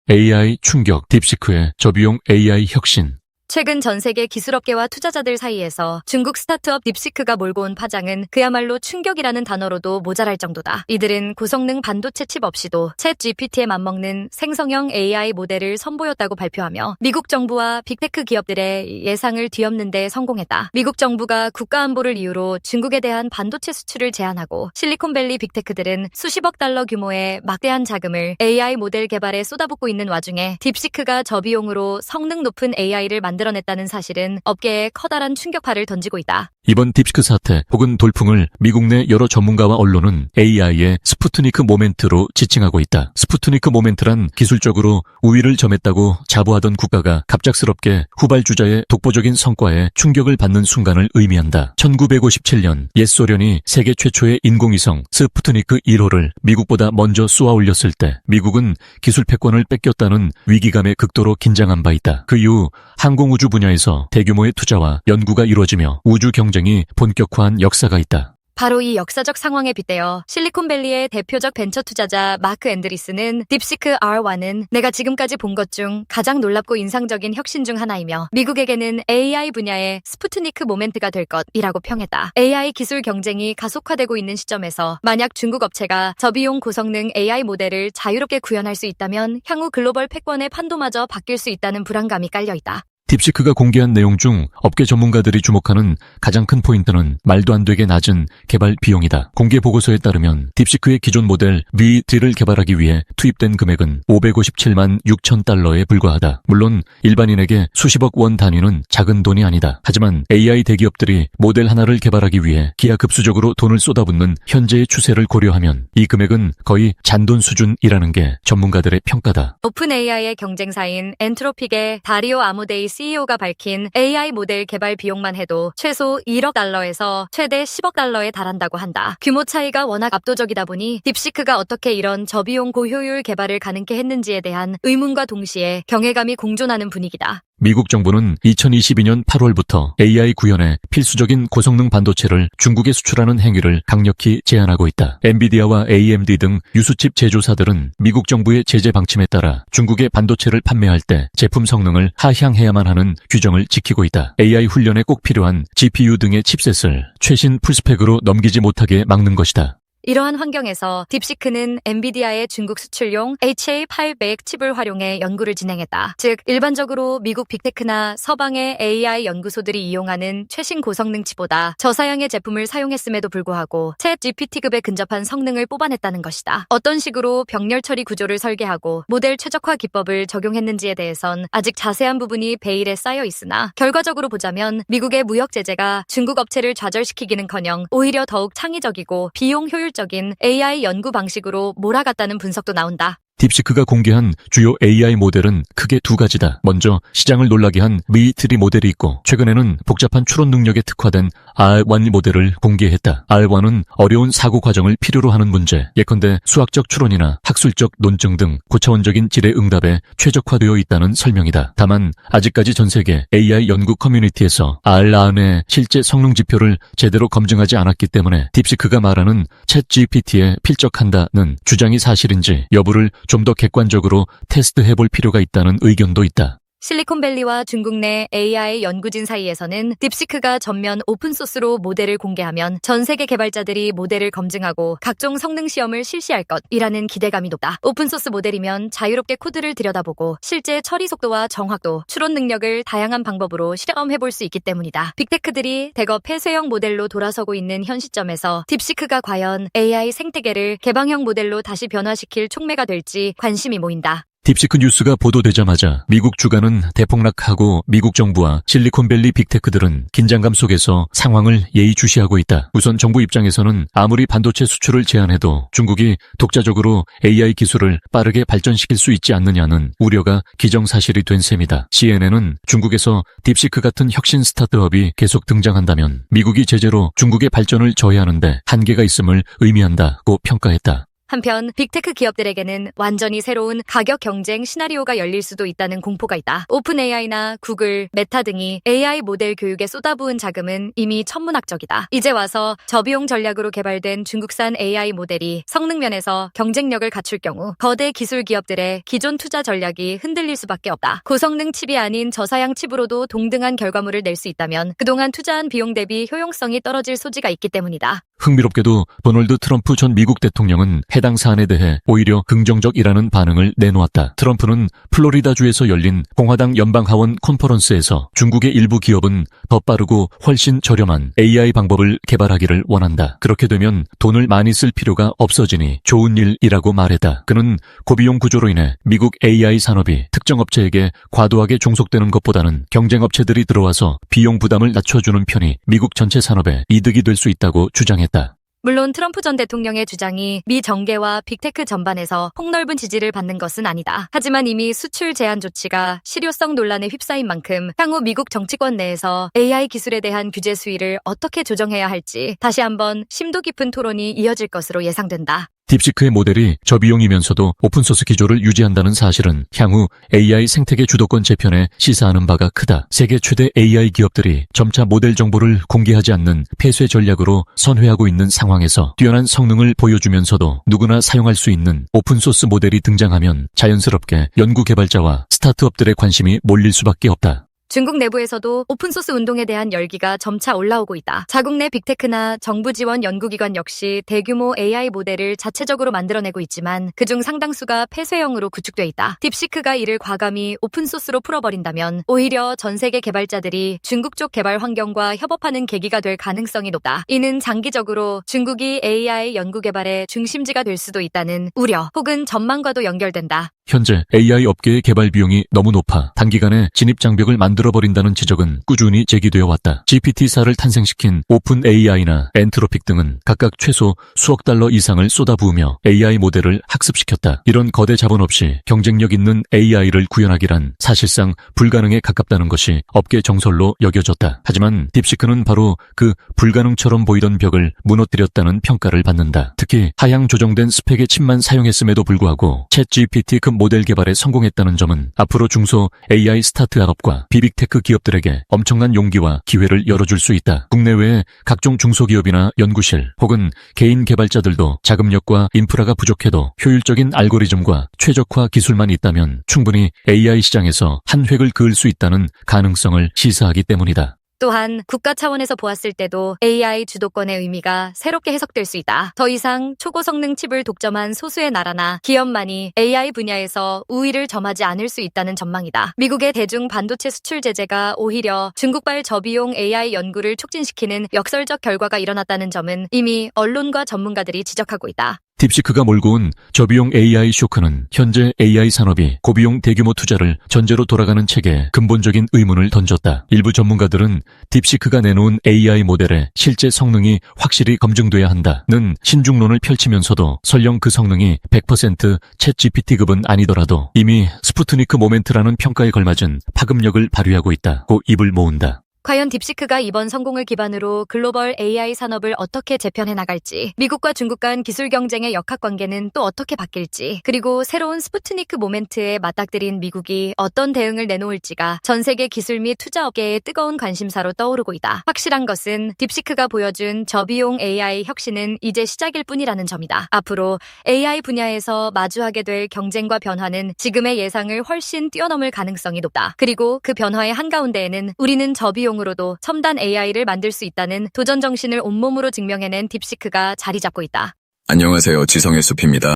AI 충격, 딥시크의 저비용 AI 혁신. 최근 전 세계 기술업계와 투자자들 사이에서 중국 스타트업 딥시크가 몰고 온 파장은 그야말로 충격이라는 단어로도 모자랄 정도다. 이들은 고성능 반도체 칩 없이도 챗 GPT에 맞먹는 생성형 AI 모델을 선보였다고 발표하며 미국 정부와 빅테크 기업들의 예상을 뒤엎는 데 성공했다. 미국 정부가 국가안보를 이유로 중국에 대한 반도체 수출을 제한하고 실리콘밸리 빅테크들은 수십억 달러 규모의 막대한 자금을 AI 모델 개발에 쏟아붓고 있는 와중에 딥시크가 저비용으로 성능 높은 AI를 만들어냈다는 사실은 업계에 커다란 충격파를 던지고 있다. 이번 딥시크 사태 혹은 돌풍을 미국 내 여러 전문가와 언론은 AI의 스푸트니크 모멘트로 지칭하고 있다. 스푸트니크 모멘트란 기술적으로 우위를 점했다고 자부하던 국가가 갑작스럽게 후발주자의 독보적인 성과에 충격을 받는 순간을 의미한다. 1957년 옛 소련이 세계 최초의 인공위성 스푸트니크 1호를 미국보다 먼저 쏘아 올렸을 때 미국은 기술 패권을 뺏겼다는 위기감에 극도로 긴장한 바 있다. 그 이후 항공우주 분야에서 대규모의 투자와 연구가 이루어지며 우주 경쟁이 본격화한 역사가 있다. 바로 이 역사적 상황에 빗대어 실리콘밸리의 대표적 벤처 투자자 마크 앤드리슨은 딥시크 R1은 내가 지금까지 본 것 중 가장 놀랍고 인상적인 혁신 중 하나이며 미국에게는 AI 분야의 스푸트니크 모멘트가 될 것이라고 평했다. AI 기술 경쟁이 가속화되고 있는 시점에서 만약 중국 업체가 저비용 고성능 AI 모델을 자유롭게 구현할 수 있다면 향후 글로벌 패권의 판도마저 바뀔 수 있다는 불안감이 깔려있다. 딥시크가 공개한 내용 중 업계 전문가들이 주목하는 가장 큰 포인트는 말도 안 되게 낮은 개발 비용이다. 공개 보고서에 따르면 딥시크의 기존 모델 V3를 개발하기 위해 투입된 금액은 557만 6천 달러에 불과하다. 물론 일반인에게 수십억 원 단위는 작은 돈이 아니다. 하지만 AI 대기업들이 모델 하나를 개발하기 위해 기하급수적으로 돈을 쏟아붓는 현재의 추세를 고려하면 이 금액은 거의 잔돈 수준이라는 게 전문가들의 평가다. 오픈 AI의 경쟁사인 엔트로픽의 다리오 아모데이 CEO가 밝힌 AI 모델 개발 비용만 해도 최소 1억 달러에서 최대 10억 달러에 달한다고 한다. 규모 차이가 워낙 압도적이다 보니 딥시크가 어떻게 이런 저비용 고효율 개발을 가능케 했는지에 대한 의문과 동시에 경외감이 공존하는 분위기다. 미국 정부는 2022년 8월부터 AI 구현에 필수적인 고성능 반도체를 중국에 수출하는 행위를 강력히 제한하고 있다. 엔비디아와 AMD 등 유수칩 제조사들은 미국 정부의 제재 방침에 따라 중국의 반도체를 판매할 때 제품 성능을 하향해야만 하는 규정을 지키고 있다. AI 훈련에 꼭 필요한 GPU 등의 칩셋을 최신 풀스펙으로 넘기지 못하게 막는 것이다. 이러한 환경에서 딥시크는 엔비디아의 중국 수출용 HA800 칩을 활용해 연구를 진행했다. 즉 일반적으로 미국 빅테크나 서방의 AI 연구소들이 이용하는 최신 고성능 칩보다 저사양의 제품을 사용했음에도 불구하고 챗 GPT급에 근접한 성능을 뽑아냈다는 것이다. 어떤 식으로 병렬 처리 구조를 설계하고 모델 최적화 기법을 적용했는지에 대해선 아직 자세한 부분이 베일에 쌓여 있으나 결과적으로 보자면 미국의 무역 제재가 중국 업체를 좌절시키기는커녕 오히려 더욱 창의적이고 비용 효율적인 AI 연구 방식으로 몰아갔다는 분석도 나온다. 딥시크가 공개한 주요 AI 모델은 크게 두 가지다. 먼저 시장을 놀라게 한 V3 모델이 있고 최근에는 복잡한 추론 능력에 특화된 R1 모델을 공개했다. R1은 어려운 사고 과정을 필요로 하는 문제, 예컨대 수학적 추론이나 학술적 논증 등 고차원적인 질의 응답에 최적화되어 있다는 설명이다. 다만 아직까지 전 세계 AI 연구 커뮤니티에서 R1의 실제 성능 지표를 제대로 검증하지 않았기 때문에 딥시크가 말하는 챗 GPT에 필적한다는 주장이 사실인지 여부를 좀 더 객관적으로 테스트해볼 필요가 있다는 의견도 있다. 실리콘밸리와 중국 내 AI 연구진 사이에서는 딥시크가 전면 오픈소스로 모델을 공개하면 전 세계 개발자들이 모델을 검증하고 각종 성능 시험을 실시할 것이라는 기대감이 높다. 오픈소스 모델이면 자유롭게 코드를 들여다보고 실제 처리 속도와 정확도, 추론 능력을 다양한 방법으로 실험해볼 수 있기 때문이다. 빅테크들이 대거 폐쇄형 모델로 돌아서고 있는 현 시점에서 딥시크가 과연 AI 생태계를 개방형 모델로 다시 변화시킬 촉매가 될지 관심이 모인다. 딥시크 뉴스가 보도되자마자 미국 주가는 대폭락하고 미국 정부와 실리콘밸리 빅테크들은 긴장감 속에서 상황을 예의주시하고 있다. 우선 정부 입장에서는 아무리 반도체 수출을 제한해도 중국이 독자적으로 AI 기술을 빠르게 발전시킬 수 있지 않느냐는 우려가 기정사실이 된 셈이다. CNN은 중국에서 딥시크 같은 혁신 스타트업이 계속 등장한다면 미국이 제재로 중국의 발전을 저해하는데 한계가 있음을 의미한다고 평가했다. 한편 빅테크 기업들에게는 완전히 새로운 가격 경쟁 시나리오가 열릴 수도 있다는 공포가 있다. 오픈 AI나 구글, 메타 등이 AI 모델 교육에 쏟아부은 자금은 이미 천문학적이다. 이제 와서 저비용 전략으로 개발된 중국산 AI 모델이 성능 면에서 경쟁력을 갖출 경우 거대 기술 기업들의 기존 투자 전략이 흔들릴 수밖에 없다. 고성능 칩이 아닌 저사양 칩으로도 동등한 결과물을 낼 수 있다면 그동안 투자한 비용 대비 효용성이 떨어질 소지가 있기 때문이다. 흥미롭게도 도널드 트럼프 전 미국 대통령은 해당 사안에 대해 오히려 긍정적이라는 반응을 내놓았다. 트럼프는 플로리다주에서 열린 공화당 연방하원 컨퍼런스에서 중국의 일부 기업은 더 빠르고 훨씬 저렴한 AI 방법을 개발하기를 원한다. 그렇게 되면 돈을 많이 쓸 필요가 없어지니 좋은 일이라고 말했다. 그는 고비용 구조로 인해 미국 AI 산업이 특정 업체에게 과도하게 종속되는 것보다는 경쟁 업체들이 들어와서 비용 부담을 낮춰주는 편이 미국 전체 산업에 이득이 될 수 있다고 주장했다. 물론 트럼프 전 대통령의 주장이 미 정계와 빅테크 전반에서 폭넓은 지지를 받는 것은 아니다. 하지만 이미 수출 제한 조치가 실효성 논란에 휩싸인 만큼 향후 미국 정치권 내에서 AI 기술에 대한 규제 수위를 어떻게 조정해야 할지 다시 한번 심도 깊은 토론이 이어질 것으로 예상된다. 딥시크의 모델이 저비용이면서도 오픈소스 기조를 유지한다는 사실은 향후 AI 생태계 주도권 재편에 시사하는 바가 크다. 세계 최대 AI 기업들이 점차 모델 정보를 공개하지 않는 폐쇄 전략으로 선회하고 있는 상황에서 뛰어난 성능을 보여주면서도 누구나 사용할 수 있는 오픈소스 모델이 등장하면 자연스럽게 연구 개발자와 스타트업들의 관심이 몰릴 수밖에 없다. 중국 내부에서도 오픈소스 운동에 대한 열기가 점차 올라오고 있다. 자국 내 빅테크나 정부 지원 연구기관 역시 대규모 AI 모델을 자체적으로 만들어내고 있지만 그중 상당수가 폐쇄형으로 구축돼 있다. 딥시크가 이를 과감히 오픈소스로 풀어버린다면 오히려 전 세계 개발자들이 중국 쪽 개발 환경과 협업하는 계기가 될 가능성이 높다. 이는 장기적으로 중국이 AI 연구 개발의 중심지가 될 수도 있다는 우려 혹은 전망과도 연결된다. 현재 AI 업계의 개발 비용이 너무 높아 단기간에 진입 장벽을 만들어버린다는 지적은 꾸준히 제기되어 왔다. GPT-4를 탄생시킨 오픈 AI나 엔트로픽 등은 각각 최소 수억 달러 이상을 쏟아부으며 AI 모델을 학습시켰다. 이런 거대 자본 없이 경쟁력 있는 AI를 구현하기란 사실상 불가능에 가깝다는 것이 업계 정설로 여겨졌다. 하지만 딥시크는 바로 그 불가능처럼 보이던 벽을 무너뜨렸다는 평가를 받는다. 특히 하향 조정된 스펙의 칩만 사용했음에도 불구하고 챗 GPT 급 모델 개발에 성공했다는 점은 앞으로 중소 AI 스타트업과 비빅테크 기업들에게 엄청난 용기와 기회를 열어줄 수 있다. 국내외의 각종 중소기업이나 연구실 혹은 개인 개발자들도 자금력과 인프라가 부족해도 효율적인 알고리즘과 최적화 기술만 있다면 충분히 AI 시장에서 한 획을 그을 수 있다는 가능성을 시사하기 때문이다. 또한 국가 차원에서 보았을 때도 AI 주도권의 의미가 새롭게 해석될 수 있다. 더 이상 초고성능 칩을 독점한 소수의 나라나 기업만이 AI 분야에서 우위를 점하지 않을 수 있다는 전망이다. 미국의 대중 반도체 수출 제재가 오히려 중국발 저비용 AI 연구를 촉진시키는 역설적 결과가 일어났다는 점은 이미 언론과 전문가들이 지적하고 있다. 딥시크가 몰고 온 저비용 AI 쇼크는 현재 AI 산업이 고비용 대규모 투자를 전제로 돌아가는 체계에 근본적인 의문을 던졌다. 일부 전문가들은 딥시크가 내놓은 AI 모델의 실제 성능이 확실히 검증돼야 한다는 신중론을 펼치면서도 설령 그 성능이 100% 챗 GPT급은 아니더라도 이미 스푸트니크 모멘트라는 평가에 걸맞은 파급력을 발휘하고 있다고 입을 모은다. 과연 딥시크가 이번 성공을 기반으로 글로벌 AI 산업을 어떻게 재편해 나갈지, 미국과 중국 간 기술 경쟁의 역학관계는 또 어떻게 바뀔지, 그리고 새로운 스푸트니크 모멘트에 맞닥뜨린 미국이 어떤 대응을 내놓을지가 전 세계 기술 및 투자업계의 뜨거운 관심사로 떠오르고 있다. 확실한 것은 딥시크가 보여준 저비용 AI 혁신은 이제 시작일 뿐이라는 점이다. 앞으로 AI 분야에서 마주하게 될 경쟁과 변화는 지금의 예상을 훨씬 뛰어넘을 가능성이 높다. 그리고 그 변화의 한가운데에는 우리는 저비용 으로도 첨단 AI를 만들 수 있다는 도전 정신을 온몸으로 증명해낸 딥시크가 자리 잡고 있다. 안녕하세요. 지성의 숲입니다.